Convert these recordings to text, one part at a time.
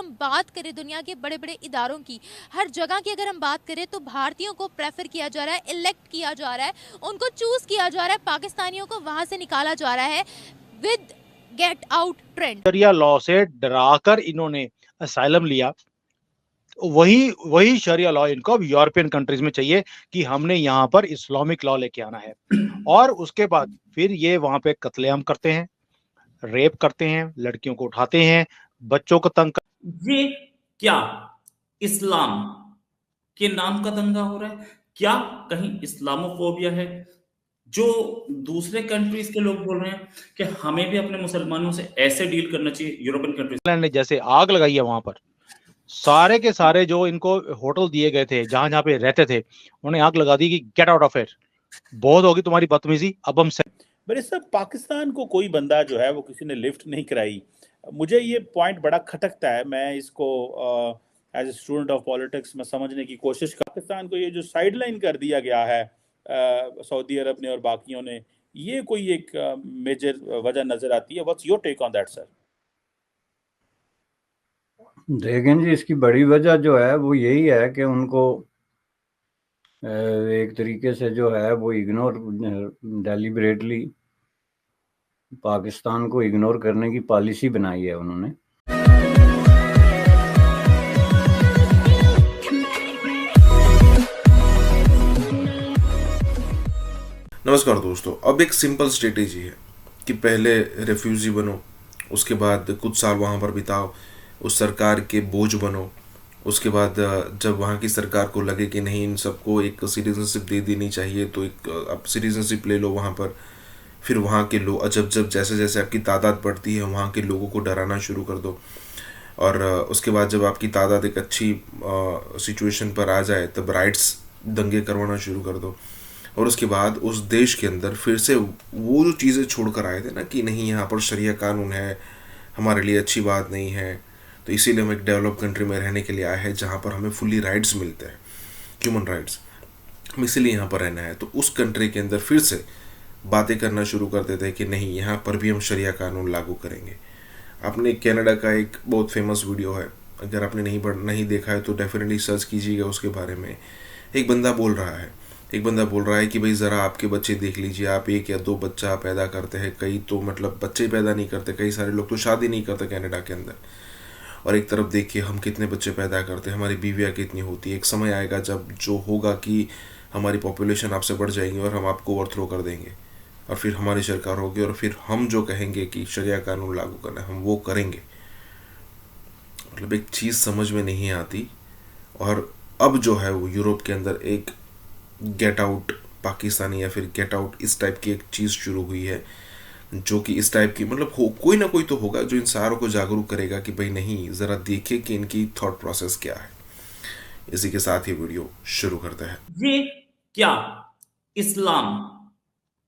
हम बात करें दुनिया के बड़े बड़े इदारों की, हर जगह की अगर हम बात करें तो भारतीयों को प्रेफर किया जा रहा है, इलेक्ट किया जा रहा है, उनको चूज किया जा रहा है, पाकिस्तानियों को वहां से निकाला जा रहा है विद गेट आउट ट्रेंड। शरिया लॉ से डराकर इन्होंने असाइलम लिया। वही वही शरिया लॉ इनको अब यूरोपियन कंट्रीज में चाहिए कि हमने यहाँ पर इस्लामिक लॉ लेके आना है। और उसके बाद फिर ये वहां पे कत्लेआम करते हैं, रेप करते हैं, लड़कियों को उठाते हैं, बच्चों को तंग ये क्या इस्लाम के नाम का दंगा हो रहा है? क्या कहीं इस्लामोफोबिया है जो दूसरे कंट्रीज के लोग बोल रहे हैं कि हमें भी अपने मुसलमानों से ऐसे डील करना चाहिए? यूरोपियन कंट्रीज ने जैसे आग लगाई है वहां पर, सारे के सारे जो इनको होटल दिए गए थे जहां जहां पे रहते थे, उन्हें आग लगा दी कि गेट आउट ऑफ इट, बहुत होगी तुम्हारी बदतमीजी, अब हम पर इस सब पाकिस्तान को कोई बंदा जो है वो किसी ने लिफ्ट नहीं कराई। मुझे ये पॉइंट बड़ा खटकता है। मैं इसको as a student of politics में समझने की कोशिश कर, पाकिस्तान को ये जो साइडलाइन कर दिया गया है सऊदी अरब ने और बाकियों ने, ये कोई एक मेजर वजह नजर आती है। What's your take on that sir? देखें जी, इसकी बड़ी वजह जो है वो यही है कि उनको एक तरीके से जो है वो इग्नोर, डेलिबरेटली पाकिस्तान को इग्नोर करने की पॉलिसी बनाई है उन्होंने। नमस्कार दोस्तों, अब एक सिंपल स्ट्रेटेजी है कि पहले रेफ्यूजी बनो, उसके बाद कुछ साल वहाँ पर बिताओ, उस सरकार के बोझ बनो, उसके बाद जब वहाँ की सरकार को लगे कि नहीं इन सबको एक सिटीजनशिप दे देनी चाहिए तो एक आप सिटीजनशिप ले लो वहाँ पर। फिर वहाँ के लोग जब जैसे जैसे आपकी तादाद बढ़ती है वहाँ के लोगों को डराना शुरू कर दो, और उसके बाद जब आपकी तादाद एक अच्छी सिचुएशन पर आ जाए तब राइट्स दंगे करवाना शुरू कर दो। और उसके बाद उस देश के अंदर फिर से वो जो चीज़ें छोड़ कर आए थे ना कि नहीं यहाँ पर शरिया कानून है, हमारे लिए अच्छी बात नहीं है, तो इसीलिए हम एक डेवलप कंट्री में रहने के लिए आए हैं जहाँ पर हमें फुल्ली राइट्स मिलते हैं, ह्यूमन राइट्स, हम इसीलिए यहाँ पर रहना है। तो उस कंट्री के अंदर फिर से बातें करना शुरू कर देते हैं कि नहीं यहाँ पर भी हम शरिया कानून लागू करेंगे। आपने कनाडा का एक बहुत फेमस वीडियो है, अगर आपने नहीं देखा है तो डेफिनेटली सर्च कीजिएगा उसके बारे में। एक बंदा बोल रहा है कि भाई ज़रा आपके बच्चे देख लीजिए, आप एक या दो बच्चा पैदा करते हैं, कई तो मतलब बच्चे पैदा नहीं करते, कई सारे लोग तो शादी नहीं करते कनाडा के अंदर। और एक तरफ देखिए हम कितने बच्चे पैदा करते हैं, हमारी बीवियाँ कितनी होती है। एक समय आएगा जब जो होगा कि हमारी पॉपुलेशन आपसे बढ़ जाएगी और हम आपको ओवरथ्रो कर देंगे, और फिर हमारी सरकार होगी और फिर हम जो कहेंगे कि शरिया कानून लागू करना है हम वो करेंगे। मतलब एक चीज़ समझ में नहीं आती। और अब जो है वो यूरोप के अंदर एक गेट आउट पाकिस्तानी या फिर गेट आउट इस टाइप की एक चीज़ शुरू हुई है, जो कि इस टाइप की मतलब कोई ना कोई तो होगा जो इन सारों को जागरूक करेगा कि भाई नहीं ज़रा देखिए कि इनकी थॉट प्रोसेस क्या है। इसी के साथ ही वीडियो शुरू करते हैं। ये क्या इस्लाम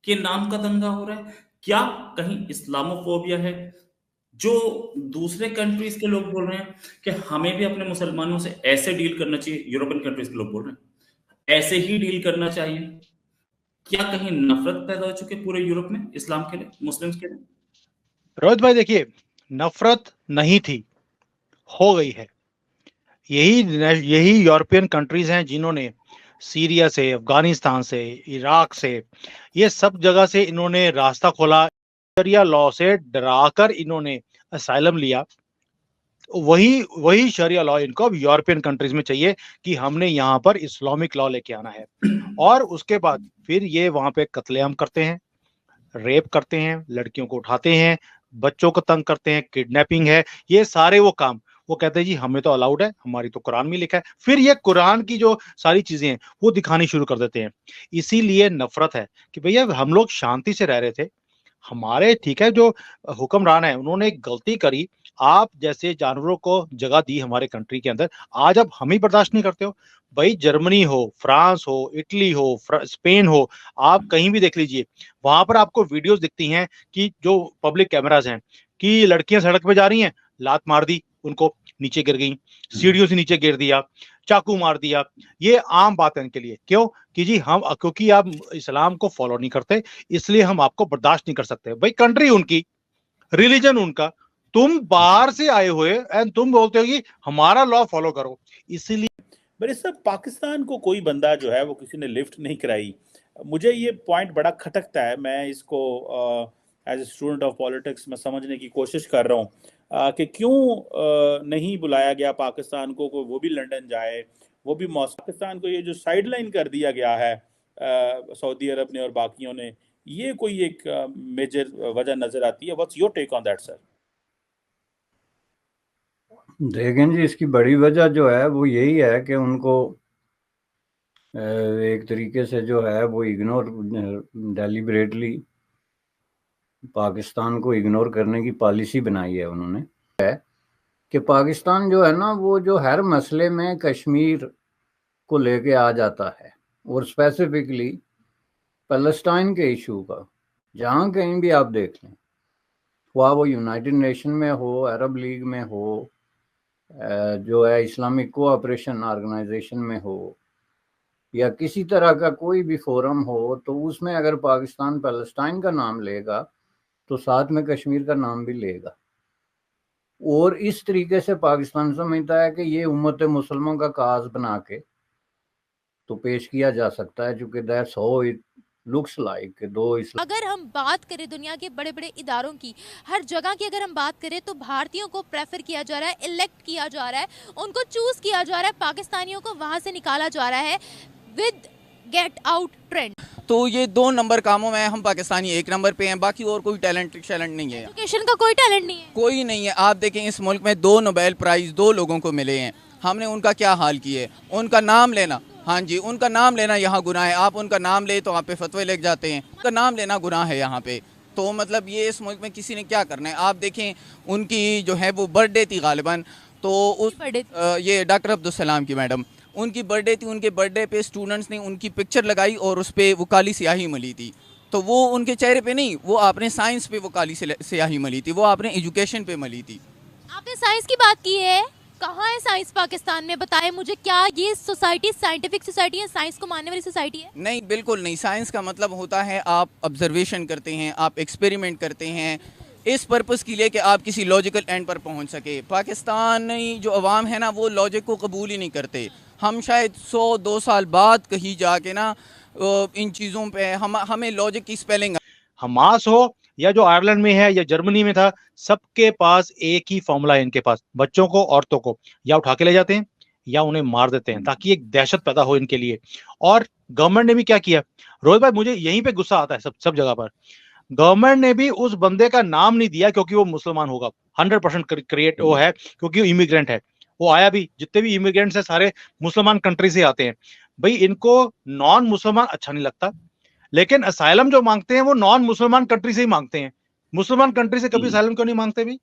के नाम का दंगा हो रहा है? क्या कहीं इस्लामोफोबिया है जो दूसरे कंट्रीज के लोग बोल रहे हैं कि हमें भी अपने मुसलमानों से ऐसे डील करना चाहिए? यूरोपियन कंट्रीज के लोग बोल रहे हैं ऐसे ही डील करना चाहिए। क्या कहीं नफरत पैदा हो चुकी है पूरे यूरोप में इस्लाम के लिए, मुस्लिम्स के लिए? रोहित भाई देखिए, नफरत नहीं थी, हो गई है। यही यूरोपियन कंट्रीज हैं जिन्होंने सीरिया से, अफगानिस्तान से, इराक से, ये सब जगह से इन्होंने रास्ता खोला। शरिया लॉ से डराकर इन्होंने असाइलम लिया। वही शरिया लॉ इनको अब यूरोपियन कंट्रीज में चाहिए कि हमने यहाँ पर इस्लामिक लॉ लेके आना है। और उसके बाद फिर ये वहां पे कत्लेआम करते हैं, रेप करते हैं, लड़कियों को उठाते हैं, बच्चों को तंग करते हैं, किडनैपिंग है, ये सारे वो काम वो कहते हैं जी हमें तो अलाउड है, हमारी तो कुरान में लिखा है। फिर ये कुरान की जो सारी चीजें हैं वो दिखानी शुरू कर देते हैं। इसीलिए नफरत है कि भैया हम लोग शांति से रह रहे थे, हमारे ठीक है जो हुक्मरान है उन्होंने एक गलती करी, आप जैसे जानवरों को जगह दी हमारे कंट्री के अंदर, आज आप हम ही बर्दाश्त नहीं करते हो। भाई जर्मनी हो, फ्रांस हो, इटली हो, स्पेन हो, आप कहीं भी देख लीजिए, वहां पर आपको वीडियोस दिखती हैं कि जो पब्लिक कैमराज हैं कि लड़कियां सड़क पे जा रही हैं, लात मार दी, उनको नीचे गिर गई, सीढ़ियों से नीचे गिर दिया, चाकू मार दिया। ये आम बात है इनके लिए। क्यों? कि जी हम क्योंकि आप इस्लाम को फॉलो नहीं करते, इसलिए हम आपको बर्दाश्त नहीं कर सकते। भाई कंट्री उनकी, रिलीजन उनका, तुम बाहर से आए हुए एंड तुम बोलते हो कि हमारा लॉ फॉलो करो, इसीलिए। मेरे सब पाकिस्तान को कोई बंदा जो है वो किसी ने लिफ्ट नहीं कराई। मुझे ये पॉइंट बड़ा खटकता है। मैं इसको as a student of politics में समझने की कोशिश कर रहा हूँ कि क्यों नहीं बुलाया गया पाकिस्तान को, वो भी लंदन जाए, वो भी पाकिस्तान को ये जो साइडलाइन कर दिया गया है सऊदी अरब ने और बाकियों ने, ये कोई एक मेजर वजह नजर आती है। What's your take on that sir? देखें जी, इसकी बड़ी वजह जो है वो यही है कि उनको एक तरीके से जो है वो इग्नोर, डेलिबरेटली पाकिस्तान को इग्नोर करने की पॉलिसी बनाई है उन्होंने। है कि पाकिस्तान जो है ना, वो जो हर मसले में कश्मीर को लेके आ जाता है, और स्पेसिफिकली पैलेस्टाइन के इशू का, जहाँ कहीं भी आप देख लें, वो यूनाइटेड नेशन में हो, अरब लीग में हो, जो है इस्लामिक कोऑपरेशन ऑर्गेनाइजेशन में हो, या किसी तरह का कोई भी फोरम हो, तो उसमें अगर पाकिस्तान पैलेस्टाइन का नाम लेगा तो साथ में कश्मीर का नाम भी लेगा। और इस तरीके से पाकिस्तान समझता है कि ये उम्मत मुसलमान का काज बना के तो पेश किया जा सकता है, चूंकि that's how it looks like. अगर हम बात करें दुनिया के बड़े बड़े इदारों की, हर जगह की अगर हम बात करें, तो भारतीयों को प्रेफर किया जा रहा है, इलेक्ट किया जा रहा है, उनको चूज किया जा रहा है, पाकिस्तानियों को वहां से निकाला जा रहा है विद गेट आउट ट्रेंड। तो ये 2 नंबर कामों में हम पाकिस्तानी 1 नंबर पे हैं, बाकी और कोई टैलेंट नहीं है। एजुकेशन का कोई टैलेंट नहीं है, कोई नहीं है। आप देखें इस मुल्क में 2 नोबेल प्राइज 2 लोगों को मिले हैं, हमने उनका क्या हाल किए है? उनका नाम लेना, हाँ जी, उनका नाम लेना यहाँ गुनाह है। आप उनका नाम ले तो आप पे फतवे लग जाते हैं, उनका नाम लेना गुनाह है यहाँ पे। तो मतलब ये इस मुल्क में किसी ने क्या करना है? आप देखें उनकी जो है वो बर्थडे थी गालिबन, तो उस ये डॉक्टर अब्दुल सलाम की मैडम, उनकी बर्थडे थी। उनके बर्थडे पे स्टूडेंट्स ने उनकी पिक्चर लगाई और उस पर वो काली स्याही मली थी। तो वो उनके चेहरे पे नहीं, वो आपने साइंस पे वो काली स्याही मली थी, वो आपने एजुकेशन पे मली थी। आपने साइंस की बात की है, कहाँ है साइंस पाकिस्तान में? बताएं मुझे, क्या ये सोसाइटी साइंटिफिक सोसाइटी है, साइंस को मानने वाली सोसाइटी है? नहीं, बिल्कुल नहीं। साइंस का मतलब होता है आप ऑब्जर्वेशन करते हैं, आप एक्सपेरिमेंट करते हैं इस पर्पस के लिए कि आप किसी लॉजिकल एंड पर पहुंच सके। पाकिस्तानी जो अवाम है ना, वो लॉजिक को कबूल ही नहीं करते। हम शायद 100-2 साल बाद कहीं जाके ना इन चीज़ों पे हमें लॉजिक की स्पेलिंग, हमास हो या जो आयरलैंड में है या जर्मनी में था, सबके पास एक ही फॉर्मूला है। इनके पास बच्चों को, औरतों को या उठा के ले जाते हैं या उन्हें मार देते हैं, ताकि एक दहशत पैदा हो इनके लिए। और गवर्नमेंट ने भी क्या किया, रोहित भाई, मुझे यहीं पे गुस्सा आता है सब जगह पर। गवर्नमेंट ने भी उस बंदे का नाम नहीं दिया क्योंकि वो मुसलमान होगा, 100% क्रिएट वो है, क्योंकि वो इमिग्रेंट है। वो आया भी, जितने भी इमिग्रेंट्स है सारे मुसलमान कंट्री से आते हैं। भाई इनको नॉन मुसलमान अच्छा नहीं लगता, लेकिन असाइलम जो मांगते हैं वो नॉन मुसलमान कंट्री से ही मांगते हैं। मुसलमान कंट्री से कभी असाइलम क्यों नहीं मांगते भी?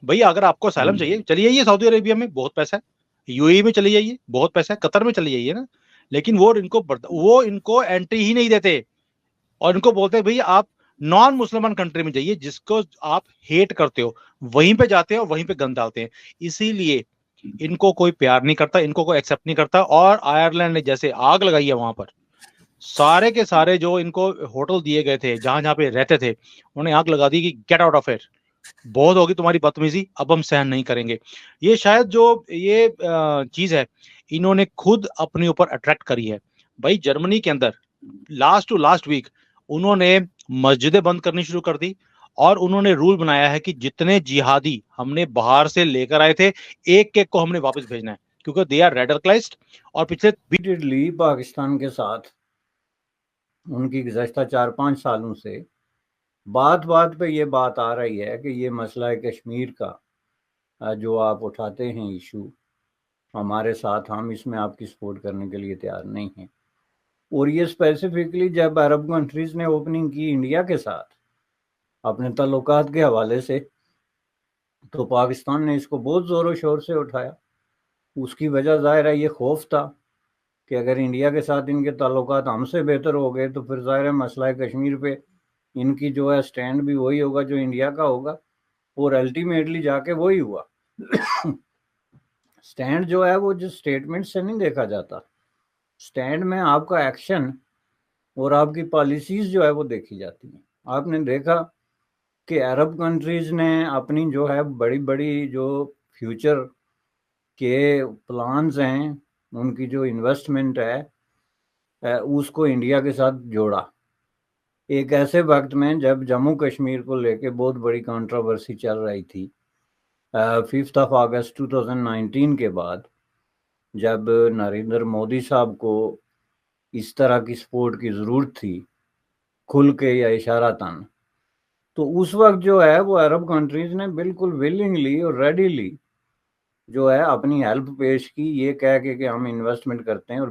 भैया अगर आपको असाइलम चाहिए, चलिए जाइए सऊदी अरेबिया में, बहुत पैसा है। यूएई में चले जाइए, बहुत पैसा है। कतर में चले जाइए ना, लेकिन वो इनको एंट्री ही नहीं देते। और इनको बोलते हैं भैया आप नॉन मुसलमान कंट्री में जाइए, जिसको आप हेट करते हो वहीं पे जाते हो, वहीं पे गन डालते हैं। इसीलिए इनको कोई प्यार नहीं करता, इनको कोई एक्सेप्ट नहीं करता। और आयरलैंड ने जैसे आग लगाई है वहां पर, सारे के सारे जो इनको होटल दिए गए थे, जहां जहां पे रहते थे, उन्हें आग लगा दी कि गेट आउट ऑफ हियर, बहुत होगी तुम्हारी बदतमीजी, अब हम सहन नहीं करेंगे। ये शायद जो ये चीज है, इन्होंने खुद अपने ऊपर अट्रैक्ट करी है। भाई जर्मनी के अंदर लास्ट वीक उन्होंने मस्जिदें बंद करनी शुरू कर दी, और उन्होंने रूल बनाया है कि जितने जिहादी हमने बाहर से लेकर आए थे, एक एक को हमने वापस भेजना है, क्योंकि दे आर रेडिकलाइज्ड। और पिछले पाकिस्तान के साथ उनकी गुज़श्ता 4-5 सालों से बात पे ये बात आ रही है कि ये मसला है कश्मीर का जो आप उठाते हैं इशू, हमारे साथ, हम इसमें आपकी सपोर्ट करने के लिए तैयार नहीं हैं। और ये स्पेसिफिकली जब अरब कंट्रीज़ ने ओपनिंग की इंडिया के साथ अपने ताल्लुकात के हवाले से, तो पाकिस्तान ने इसको बहुत ज़ोरों शोर से उठाया। उसकी वजह ज़ाहिर है ये खौफ था कि अगर इंडिया के साथ इनके ताल्लुकात हमसे बेहतर हो गए तो फिर ज़ाहिर है मसला कश्मीर पे इनकी जो है स्टैंड भी वही होगा जो इंडिया का होगा। और अल्टीमेटली जाके वही हुआ। स्टैंड जो है वो जिस स्टेटमेंट से नहीं देखा जाता, स्टैंड में आपका एक्शन और आपकी पॉलिसीज़ जो है वो देखी जाती हैं। आपने देखा कि अरब कंट्रीज ने अपनी जो है बड़ी बड़ी जो फ्यूचर के प्लान्स हैं, उनकी जो इन्वेस्टमेंट है उसको इंडिया के साथ जोड़ा। एक ऐसे वक्त में जब जम्मू कश्मीर को लेके बहुत बड़ी कंट्रोवर्सी चल रही थी, 5 अगस्त 2019 के बाद, जब नरेंद्र मोदी साहब को इस तरह की सपोर्ट की ज़रूरत थी, खुल के या इशारातन, तो उस वक्त जो है वो अरब कंट्रीज ने बिल्कुल विलिंगली और रेडीली जो है अपनी हेल्प पेश की, ये कह के कि हम इन्वेस्टमेंट करते हैं और